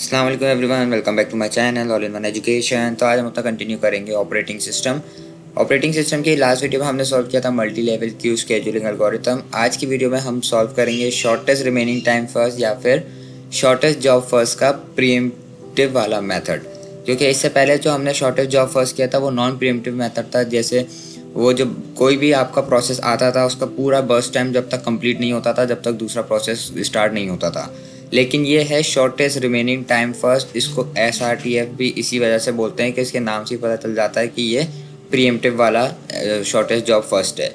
अस्सलाम वालेकुम everyone, welcome back to my channel all in one education. तो आज हम अपना कंटिन्यू करेंगे ऑपरेटिंग सिस्टम। ऑपरेटिंग सिस्टम की लास्ट वीडियो में हमने सॉल्व किया था multi level queue scheduling algorithm. आज की वीडियो में हम सॉल्व करेंगे शॉर्टेस्ट रिमेनिंग टाइम फर्स्ट या फिर शॉर्टेस्ट जॉब फर्स्ट का प्रीएम्प्टिव वाला मेथड। क्योंकि इससे पहले जो हमने शॉर्टेस्ट जॉब फर्स्ट किया था वो नॉन प्रीएम्प्टिव मेथड था। जैसे वो जब कोई भी आपका प्रोसेस आता था उसका पूरा बर्स्ट टाइम जब तक कंप्लीट नहीं होता था, जब तक दूसरा प्रोसेस स्टार्ट नहीं होता था। लेकिन ये है शॉर्टेस्ट रिमेनिंग टाइम फर्स्ट। इसको SRTF भी इसी वजह से बोलते हैं कि इसके नाम से पता चल जाता है कि ये प्रीएम्प्टिव वाला शॉर्टेस्ट जॉब फर्स्ट है।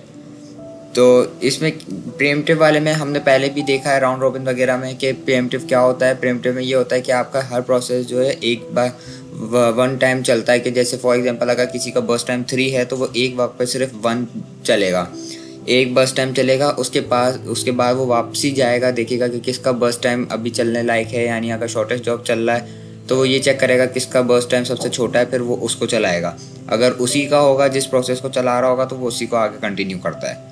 तो इसमें प्रीएम्प्टिव वाले में हमने पहले भी देखा है राउंड रॉबिन वगैरह में कि प्रीएम्प्टिव क्या होता है। प्रीएम्प्टिव में ये होता है कि आपका हर प्रोसेस जो है एक बार वन टाइम चलता है। कि जैसे फॉर एग्जांपल अगर किसी का बर्स्ट टाइम 3 है तो वो एक वक्त पे सिर्फ 1 चलेगा, एक बस टाइम चलेगा। उसके बाद वो वापसी जाएगा, देखेगा कि किसका बस टाइम अभी चलने लायक है, यानी अगर शॉर्टेस्ट जॉब चल रहा है तो वो ये चेक करेगा किसका बस टाइम सबसे छोटा है, फिर वो उसको चलाएगा। अगर उसी का होगा जिस प्रोसेस को चला रहा होगा तो वो उसी को आगे कंटिन्यू करता है।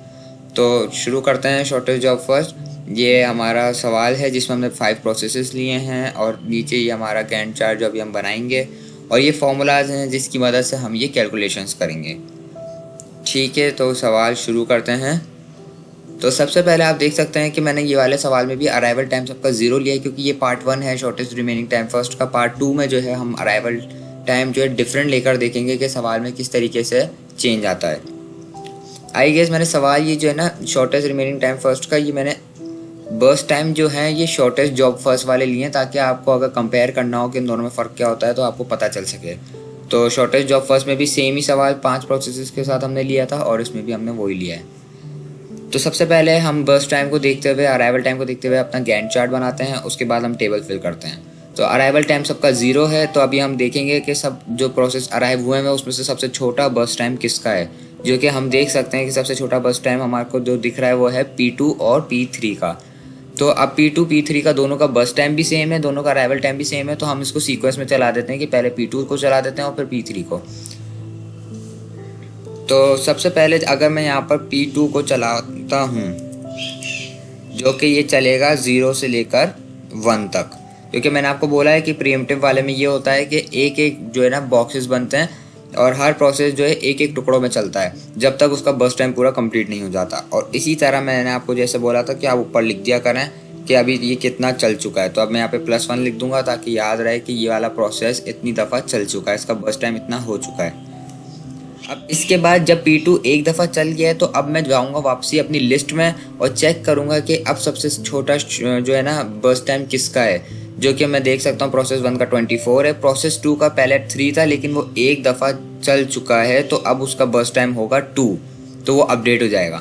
तो शुरू करते हैं शॉर्टेस्ट जॉब फर्स्ट। ये हमारा सवाल है जिसमें हमने 5 प्रोसेसेस लिए हैं और नीचे ये हमारा गैंट चार्ट जो अभी हम बनाएंगे, और ये फॉर्मूलाज हैं जिसकी मदद से हम ये कैलकुलेशंस करेंगे। ठीक है, तो सवाल शुरू करते हैं। तो सबसे पहले आप देख सकते हैं कि मैंने ये वाले सवाल में भी अराइवल टाइम सबका 0 लिया है, क्योंकि ये पार्ट 1 है शॉर्टेस्ट रिमेनिंग टाइम फर्स्ट का। पार्ट 2 में जो है हम अराइवल टाइम जो है डिफरेंट लेकर देखेंगे कि सवाल में किस तरीके से चेंज आता है। आई गेस मैंने सवाल ये जो है ना शॉर्टेस्ट रिमेनिंग टाइम फर्स्ट का, ये मैंने बर्स्ट टाइम जो है ये शॉर्टेस्ट जॉब फर्स्ट वाले लिए हैं, ताकि आपको अगर कंपेयर करना हो कि इन दोनों में फ़र्क क्या होता है तो आपको पता चल सके। तो शॉर्टेस्ट जॉब फर्स्ट में भी सेम ही सवाल 5 प्रोसेसेस के साथ हमने लिया था और इसमें भी हमने वही लिया है। तो सबसे पहले हम बर्स्ट टाइम को देखते हुए, अराइवल टाइम को देखते हुए अपना गैंट चार्ट बनाते हैं। उसके बाद हम टेबल फिल करते हैं। तो अराइवल टाइम सबका 0 है, तो अभी हम देखेंगे कि सब जो प्रोसेस अराइव हुए हैं उसमें से सबसे छोटा बर्स्ट टाइम किसका है। जो कि हम देख सकते हैं कि सबसे छोटा बर्स्ट टाइम हमारे को जो दिख रहा है वो है P2 और P3 का। तो अब P2 P3 का दोनों का बस टाइम भी सेम है, दोनों का अराइवल टाइम भी सेम है। तो हम इसको सीक्वेंस में चला देते हैं कि पहले P2 को चला देते हैं और फिर P3 को। तो सबसे पहले अगर मैं यहाँ पर P2 को चलाता हूँ, जो कि ये चलेगा 0 से लेकर 1 तक। क्योंकि मैंने आपको बोला है कि प्रीएम्प्टिव वाले में ये होता है कि एक एक जो है ना बॉक्सेस बनते हैं और हर प्रोसेस जो है एक एक टुकड़ों में चलता है जब तक उसका बस टाइम पूरा कंप्लीट नहीं हो जाता। और इसी तरह मैंने आपको जैसे बोला था कि आप ऊपर लिख दिया करें कि अभी ये कितना चल चुका है। तो अब मैं यहाँ पे +1 लिख दूंगा ताकि याद रहे कि ये वाला प्रोसेस इतनी दफ़ा चल चुका है, इसका बस टाइम इतना हो चुका है। अब इसके बाद जब P2 एक दफ़ा चल गया है तो अब मैं जाऊँगा वापसी अपनी लिस्ट में और चेक करूँगा कि अब सबसे छोटा जो है ना बस टाइम किसका है। जो कि मैं देख सकता हूँ प्रोसेस 1 का 24 है, प्रोसेस 2 का पहले 3 था लेकिन वो एक दफ़ा चल चुका है तो अब उसका बस टाइम होगा 2, तो वो अपडेट हो जाएगा।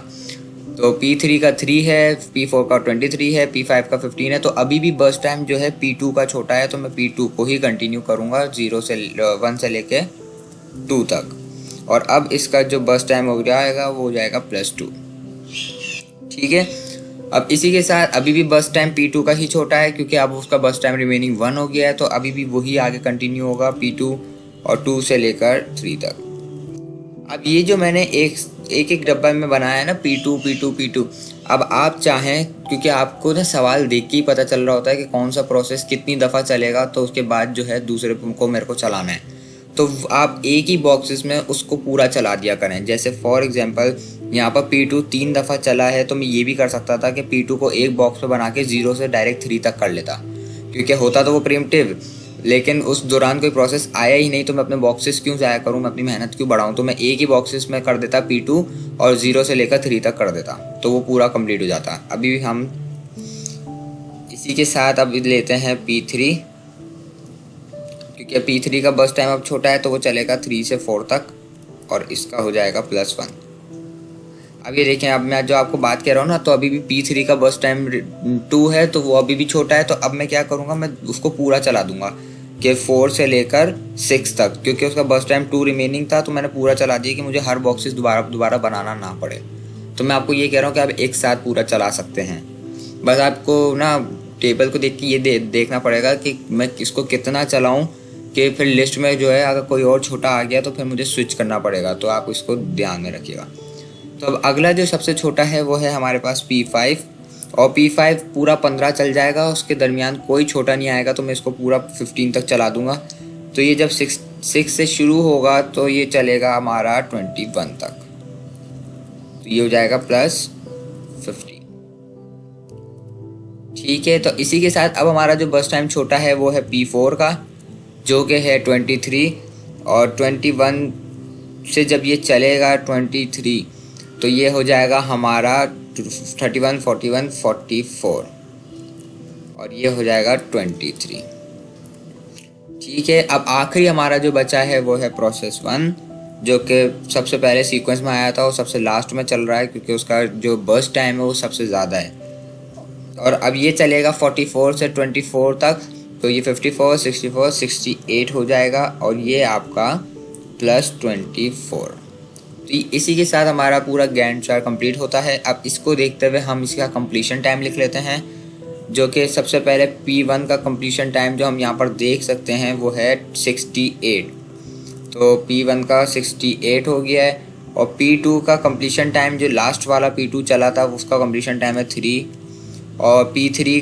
तो P3 का 3 है, P4 का 23 है, P5 का 15 है। तो अभी भी बस टाइम जो है P2 का छोटा है, तो मैं P2 को ही कंटिन्यू करूँगा 1 से लेके 2 तक। और अब इसका जो बस टाइम हो जाएगा वो हो जाएगा +2। ठीक है, अब इसी के साथ अभी भी बस टाइम P2 का ही छोटा है, क्योंकि अब उसका बस टाइम रिमेनिंग 1 हो गया है। तो अभी भी वही आगे कंटिन्यू होगा P2 और 2 से लेकर 3 तक। अब ये जो मैंने एक डब्बा में बनाया है ना P2 P2 P2, अब आप चाहें, क्योंकि आपको ना सवाल देख के ही पता चल रहा होता है कि कौन सा प्रोसेस कितनी दफ़ा चलेगा, तो उसके बाद जो है दूसरे को मेरे को चलाना है। तो आप एक ही बॉक्सेस में उसको पूरा चला दिया करें। जैसे फॉर एग्जांपल यहाँ पर P2 3 दफ़ा चला है, तो मैं ये भी कर सकता था कि P2 को एक बॉक्स में बना के 0 से डायरेक्ट 3 तक कर लेता, क्योंकि होता तो वो प्रीएम्प्टिव, लेकिन उस दौरान कोई प्रोसेस आया ही नहीं। तो मैं अपने बॉक्सेस क्यों ज़ाया करूँ, मैं अपनी मेहनत क्यों बढ़ाऊँ। तो मैं एक ही बॉक्सेस में कर देता P2 और 0 से लेकर 3 तक कर देता, तो वो पूरा कंप्लीट हो जाता। अभी भी हम इसी के साथ अब लेते हैं P3, क्योंकि P3 का बस टाइम अब छोटा है तो वो चलेगा 3 से 4 तक और इसका हो जाएगा +1। अब ये देखें, अब मैं जो आपको बात कह रहा हूँ ना, तो अभी भी P3 का बस टाइम 2 है तो वो अभी भी छोटा है। तो अब मैं क्या करूँगा, मैं उसको पूरा चला दूंगा कि 4 से लेकर 6 तक, क्योंकि उसका बस टाइम 2 रिमेनिंग था। तो मैंने पूरा चला दिया कि मुझे हर बॉक्सेस दोबारा बनाना ना पड़े। तो मैं आपको ये कह रहा हूँ कि आप एक साथ पूरा चला सकते हैं। बस आपको ना टेबल को देख के ये देखना पड़ेगा कि मैं इसको कितना चलाऊँ, कि फिर लिस्ट में जो है अगर कोई और छोटा आ गया तो फिर मुझे स्विच करना पड़ेगा। तो आप इसको ध्यान में रखिएगा। तो अब अगला जो सबसे छोटा है वो है हमारे पास P5। और P5 पूरा 15 चल जाएगा, उसके दरमियान कोई छोटा नहीं आएगा, तो मैं इसको पूरा 15 तक चला दूंगा। तो ये जब 6 से शुरू होगा तो ये चलेगा हमारा 21 तक, तो ये हो जाएगा +50। ठीक है, तो इसी के साथ अब हमारा जो बस टाइम छोटा है वो है P4 का, जो कि है 23, और 21 से जब ये चलेगा 23 तो ये हो जाएगा हमारा 31, 41, 44, और ये हो जाएगा 23। ठीक है, अब आखिरी हमारा जो बचा है वो है प्रोसेस 1, जो कि सबसे पहले सीक्वेंस में आया था और सबसे लास्ट में चल रहा है, क्योंकि उसका जो बर्स्ट टाइम है वो सबसे ज़्यादा है। और अब ये चलेगा 44 से 24 तक, तो ये 54, 64, 68 हो जाएगा, और ये आपका +24। तो इसी के साथ हमारा पूरा गैंट चार्ट कंप्लीट होता है। अब इसको देखते हुए हम इसका कंप्लीशन टाइम लिख लेते हैं, जो कि सबसे पहले P1 का कंप्लीशन टाइम जो हम यहाँ पर देख सकते हैं वो है 68। तो P1 का 68 हो गया है, और P2 का कंप्लीशन टाइम जो लास्ट वाला P2 चला था उसका कंप्लीशन टाइम है 3, और P3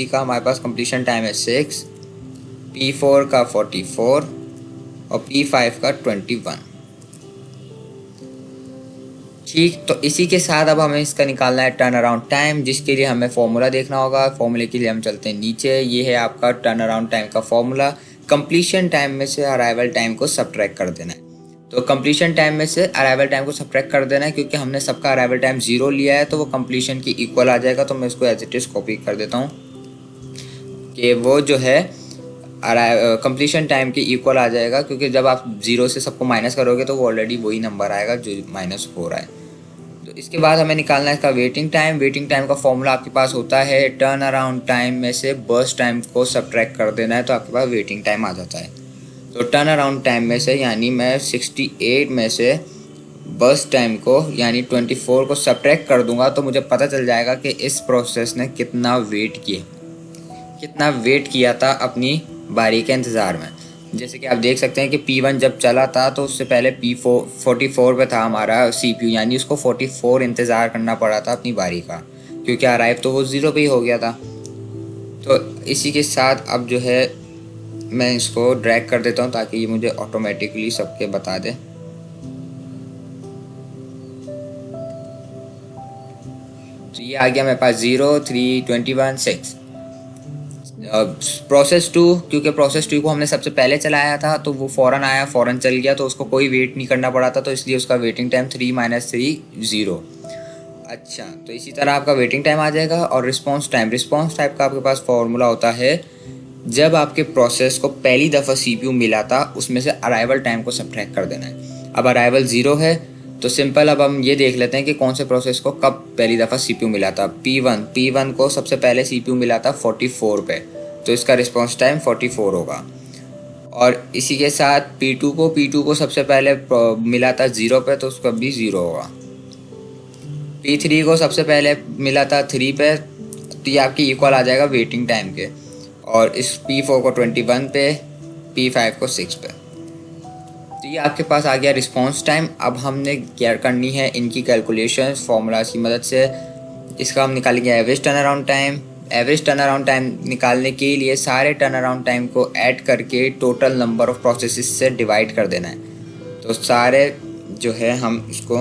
का हमारे पास कंप्लीशन टाइम है 6, P4 का 44, और P5 का 21। ठीक, तो इसी के साथ अब हमें इसका निकालना है टर्न अराउंड टाइम, जिसके लिए हमें फॉर्मूला देखना होगा। फॉर्मूले के लिए हम चलते हैं नीचे। ये है आपका टर्न अराउंड टाइम का फॉर्मूला। कंप्लीशन टाइम में से अराइवल टाइम को सब्ट्रैक्ट कर देना है। तो कंप्लीशन टाइम में से अराइवल टाइम को सब्ट्रैक्ट कर देना है, क्योंकि हमने सबका अराइवल टाइम 0 लिया है, तो वो कंप्लीशन की इक्वल आ जाएगा। तो मैं इसको एज इट इज कॉपी कर देता हूँ कि वो जो है कंप्लीशन टाइम के इक्वल आ जाएगा, क्योंकि जब आप 0 से सबको माइनस करोगे तो वो ऑलरेडी वही नंबर आएगा जो माइनस हो रहा है। तो इसके बाद हमें निकालना है इसका वेटिंग टाइम। वेटिंग टाइम का फॉर्मूला आपके पास होता है टर्न अराउंड टाइम में से बर्स्ट टाइम को सब्ट्रैक्ट कर देना है, तो आपके पास वेटिंग टाइम आ जाता है। तो टर्न अराउंड टाइम में से, यानी मैं 68 में से बर्स्ट टाइम को यानी 24 को सब्ट्रैक्ट कर दूंगा, तो मुझे पता चल जाएगा कि इस प्रोसेस ने कितना वेट किया था अपनी बारी के इंतज़ार में। जैसे कि आप देख सकते हैं कि P1 जब चला था तो उससे पहले P44 पे था हमारा CPU, यानी उसको 44 इंतज़ार करना पड़ा था अपनी बारी का, क्योंकि अराइव तो वो 0 पे ही हो गया था। तो इसी के साथ अब जो है मैं इसको ड्रैग कर देता हूँ ताकि ये मुझे ऑटोमेटिकली सबके बता दे। तो ये आ गया मेरे पास 0, 3, 21, 6। प्रोसेस 2, क्योंकि प्रोसेस 2 को हमने सबसे पहले चलाया था तो वो फ़ौरन आया, फ़ौरन चल गया, तो उसको कोई वेट नहीं करना पड़ा था, तो इसलिए उसका वेटिंग टाइम 3 - 3 0। अच्छा, तो इसी तरह आपका वेटिंग टाइम आ जाएगा। और रिस्पॉन्स टाइम का आपके पास फॉर्मूला होता है, जब आपके प्रोसेस को पहली दफ़ा CPU मिला था उसमें से अराइवल टाइम को सब्ट्रैक्ट कर देना है। अब अराइवल 0 है तो सिंपल, अब हम ये देख लेते हैं कि कौन से प्रोसेस को कब पहली दफ़ा CPU मिला था। P1 को सबसे पहले CPU मिला था 44 पे, तो इसका रिस्पॉन्स टाइम 44 होगा। और इसी के साथ P2 को सबसे पहले मिला था 0 पे, तो उसका भी 0 होगा। P3 को सबसे पहले मिला था 3 पे, तो ये आपकी इक्वल आ जाएगा वेटिंग टाइम के। और इस P4 को 21 पे, P5 को 6 पे। तो ये आपके पास आ गया रिस्पॉन्स टाइम। अब हमने क्या करनी है, इनकी कैलकुलेशंस फार्मूलाज की मदद से इसका हम निकालेंगे average turn around time. Average turn around time निकालने के लिए सारे टर्न अराउंड टाइम को ऐड करके टोटल नंबर ऑफ प्रोसेसेस से डिवाइड कर देना है। तो सारे जो है हम इसको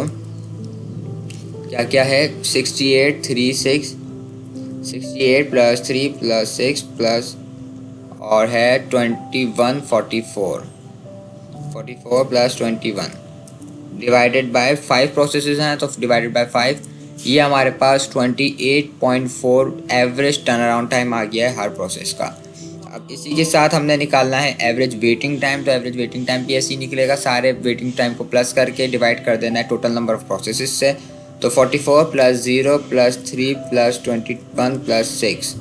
क्या क्या है 68 + 3 + 6 प्लस और है 21 44 + 21 डिवाइडेड बाय 5 प्रोसेसेस हैं, तो डिवाइडेड बाय 5, ये हमारे पास 28.4 एवरेज टर्न अराउंड टाइम आ गया है हर प्रोसेस का। अब इसी के साथ हमने निकालना है एवरेज वेटिंग टाइम। तो एवरेज वेटिंग टाइम भी ऐसे ही निकलेगा, सारे वेटिंग टाइम को प्लस करके डिवाइड कर देना है टोटल नंबर ऑफ प्रोसेसेस से। तो 44 + 0 + 3 + 21 + 6,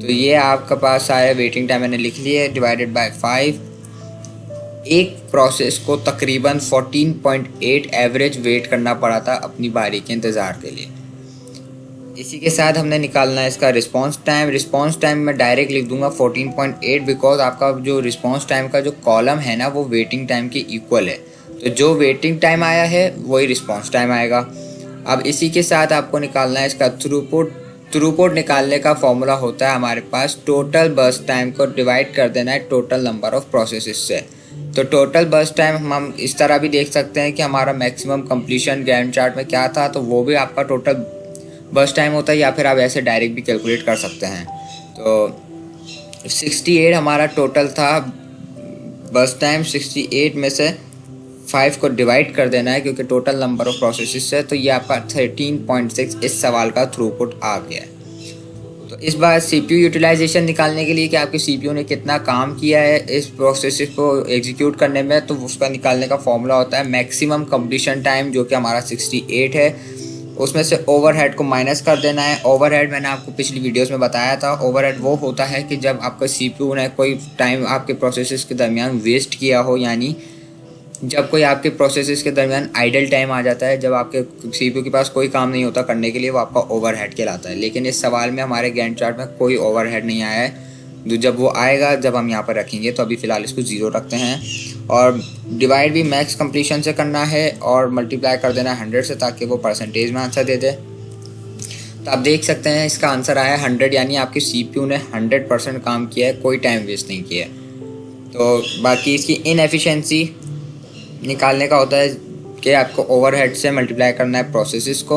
तो ये आपका पास सारे वेटिंग टाइम मैंने लिख लिए डिवाइडेड बाय 5। एक प्रोसेस को तकरीबन 14.8 एवरेज वेट करना पड़ा था अपनी बारी के इंतज़ार के लिए। इसी के साथ हमने निकालना है इसका रिस्पांस टाइम मैं डायरेक्ट लिख दूंगा 14.8, बिकॉज आपका जो रिस्पांस टाइम का जो कॉलम है ना वो वेटिंग टाइम के इक्वल है। तो जो वेटिंग टाइम आया है वही रिस्पांस टाइम आएगा। अब इसी के साथ आपको निकालना है इसका थ्रूपुट निकालने का फॉर्मूला होता है हमारे पास टोटल बर्स्ट टाइम को डिवाइड कर देना है टोटल नंबर ऑफ प्रोसेसेस से। तो टोटल बर्स्ट टाइम हम इस तरह भी देख सकते हैं कि हमारा मैक्सिमम कंप्लीशन गैंट चार्ट में क्या था, तो वो भी आपका टोटल बर्स्ट टाइम होता है, या फिर आप ऐसे डायरेक्ट भी कैलकुलेट कर सकते हैं। तो 68 हमारा टोटल था बर्स्ट टाइम। 68 में से 5 को डिवाइड कर देना है क्योंकि टोटल नंबर ऑफ प्रोसेसेस है, तो ये आपका 13.6 इस सवाल का थ्रूपुट आ गया है। तो इस बार CPU यूटिलाइजेशन निकालने के लिए कि आपके CPU ने कितना काम किया है इस प्रोसेस को एग्जीक्यूट करने में, तो उसका निकालने का फॉर्मूला होता है मैक्सिमम कंप्लीशन टाइम जो कि हमारा 68 है, उसमें से ओवरहेड को माइनस कर देना है। ओवरहेड मैंने आपको पिछली वीडियोस में बताया था, ओवरहेड वो होता है कि जब आपका CPU ने कोई टाइम आपके प्रोसेसेस के दरमियान वेस्ट किया हो, यानी जब कोई आपके प्रोसेसेस के दरमियान आइडल टाइम आ जाता है, जब आपके CPU के पास कोई काम नहीं होता करने के लिए, वो आपका ओवरहेड कहलाता है। लेकिन इस सवाल में हमारे गैंट चार्ट में कोई ओवरहेड नहीं आया है, जब वो आएगा जब हम यहाँ पर रखेंगे, तो अभी फ़िलहाल इसको 0 रखते हैं। और डिवाइड भी मैक्स कंप्लीशन से करना है और मल्टीप्लाई कर देना है 100 से, ताकि वो परसेंटेज में आंसर दे दे। तो आप देख सकते हैं इसका आंसर आया 100, यानी आपके CPU ने 100% काम किया है, कोई टाइम वेस्ट नहीं किया है। तो बाकी इसकी इनएफिशिएंसी निकालने का होता है कि आपको ओवरहेड से मल्टीप्लाई करना है प्रोसेसेस को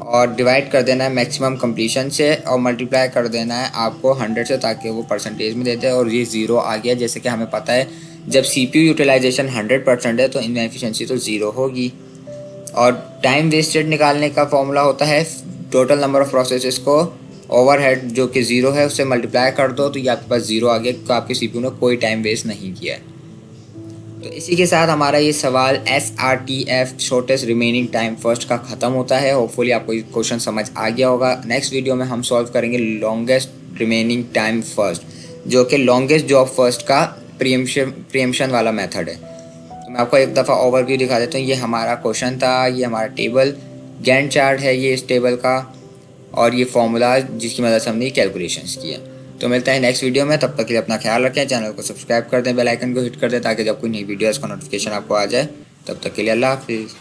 और डिवाइड कर देना है मैक्सिमम कंप्लीशन से और मल्टीप्लाई कर देना है आपको 100 से, ताकि वो परसेंटेज में देते हैं। और ये 0 आ गया, जैसे कि हमें पता है जब CPU यूटिलाइजेशन 100% है तो इनएफिशिएंसी तो 0 होगी। और टाइम वेस्टेड निकालने का फॉर्मूला होता है टोटल नंबर ऑफ प्रोसेसेस को ओवरहेड जो कि 0 है उससे मल्टीप्लाई कर दो, तो ये आपके पास 0 आ गया, तो आपके CPU ने कोई टाइम वेस्ट नहीं किया है। तो इसी के साथ हमारा ये सवाल SRTF shortest remaining time first का ख़त्म होता है। होपफुली आपको ये क्वेश्चन समझ आ गया होगा। नेक्स्ट वीडियो में हम सॉल्व करेंगे लॉन्गेस्ट रिमेनिंग टाइम फर्स्ट, जो कि लॉन्गेस्ट जॉब फर्स्ट का प्रीएम्पशन वाला मेथड है। तो मैं आपको एक दफ़ा ओवरव्यू दिखा देता हूँ। ये हमारा क्वेश्चन था, ये हमारा टेबल गैंट चार्ट है ये इस टेबल का, और ये फॉर्मूला जिसकी मदद से हमने कैलकुलेशंस किए। तो मिलता है नेक्स्ट वीडियो में, तब तक के लिए अपना ख्याल रखें, चैनल को सब्सक्राइब कर दें, बेल आइकन को हिट कर दें ताकि जब कोई नई वीडियोस का नोटिफिकेशन आपको आ जाए। तब तक के लिए अल्लाह हाफिज़।